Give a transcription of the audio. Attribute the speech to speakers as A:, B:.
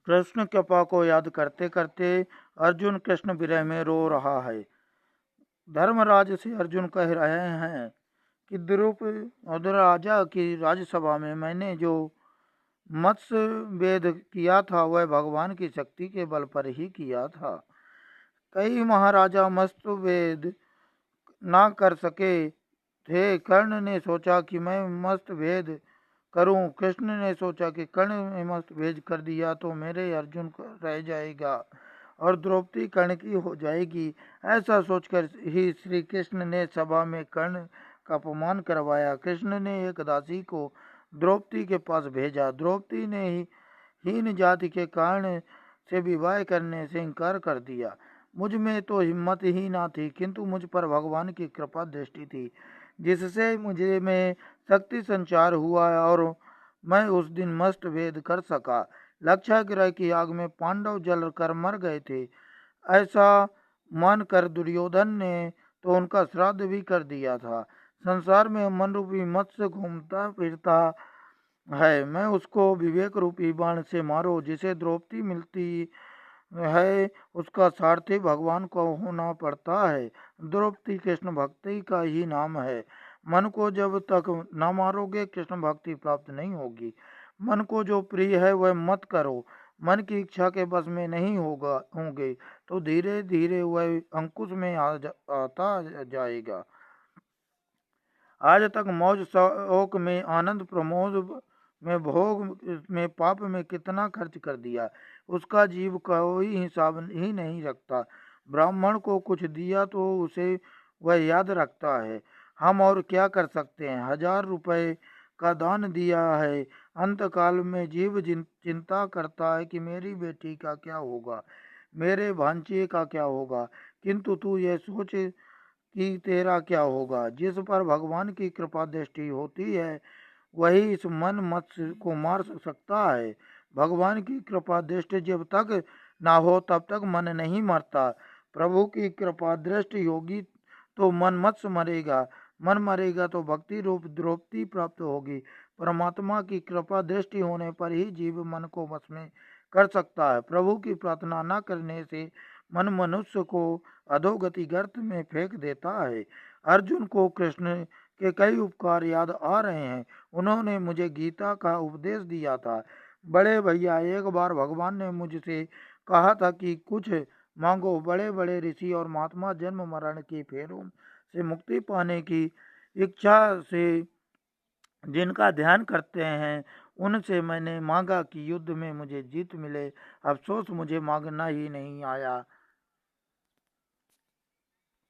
A: कृष्ण कृपा को याद करते करते अर्जुन कृष्ण विरह में रो रहा है। धर्मराज से अर्जुन कह रहे हैं कि द्रुपद राजा की राजसभा में मैंने जो मत्स्य वेद किया था वह भगवान की शक्ति के बल पर ही किया था। कई महाराजा मत्स्य वेद ना कर सके थे। कर्ण ने सोचा कि मैं मस्त भेद करूं। कृष्ण ने सोचा कि कर्ण ने मस्त भेद कर दिया तो मेरे अर्जुन को रह जाएगा और द्रौपदी कर्ण की हो जाएगी। ऐसा सोचकर ही श्री कृष्ण ने सभा में कर्ण का अपमान करवाया। कृष्ण ने एक दासी को द्रौपदी के पास भेजा। द्रौपदी ने हीन जाति के कारण से विवाह करने से इनकार कर दिया। मुझ में तो हिम्मत ही ना थी, किंतु मुझ पर भगवान की कृपा दृष्टि थी, जिससे मुझे में शक्ति संचार हुआ और मैं उस दिन मस्त भेद कर सका। लक्षागृह की आग में पांडव जल कर मर गए थे। ऐसा मानकर दुर्योधन ने तो उनका श्राद्ध भी कर दिया था। संसार में मन रूपी मत्स्य घूमता फिरता है, मैं उसको विवेक रूपी बाण से मारो। जिसे द्रौपदी मिलती है उसका सारथी भगवान को होना पड़ता है। द्रौपदी कृष्ण भक्ति का ही नाम है। मन को जब तक न मारोगे कृष्ण भक्ति प्राप्त नहीं होगी। मन को जो प्रिय है वह मत करो। मन की इच्छा के बस में नहीं होंगे तो धीरे धीरे वह अंकुश में आता जाएगा। आज तक मौज शौक में आनंद प्रमोद में भोग में पाप में कितना खर्च कर दिया, उसका जीव कोई हिसाब ही नहीं रखता। ब्राह्मण को कुछ दिया तो उसे वह याद रखता है। हम और क्या कर सकते हैं। 1000 रुपए का दान दिया है। अंत काल में जीव चिंता करता है कि मेरी बेटी का क्या होगा, मेरे भांजे का क्या होगा, किंतु तू ये सोच कि तेरा क्या होगा। जिस पर भगवान की कृपा दृष्टि होती है वही इस मन मत्स्य को मार सकता है। भगवान की कृपा दृष्टि जब तक ना हो तब तक मन नहीं मरता। प्रभु की कृपा दृष्टि होगी तो मन मत्स्य मरेगा। मन मरेगा तो भक्ति रूप द्रौपदी प्राप्त होगी। परमात्मा की कृपा दृष्टि होने पर ही जीव मन को वश में कर सकता है। प्रभु की प्रार्थना न करने से मन मनुष्य को अधोगति गर्त में फेंक देता है। अर्जुन को कृष्ण के कई उपकार याद आ रहे हैं। उन्होंने मुझे गीता का उपदेश दिया था। बड़े भैया, एक बार भगवान ने मुझसे कहा था कि कुछ मांगो। बड़े बड़े ऋषि और महात्मा जन्म मरण के फेरों से मुक्ति पाने की इच्छा से जिनका ध्यान करते हैं उनसे मैंने मांगा कि युद्ध में मुझे जीत मिले। अफसोस मुझे मांगना ही नहीं आया।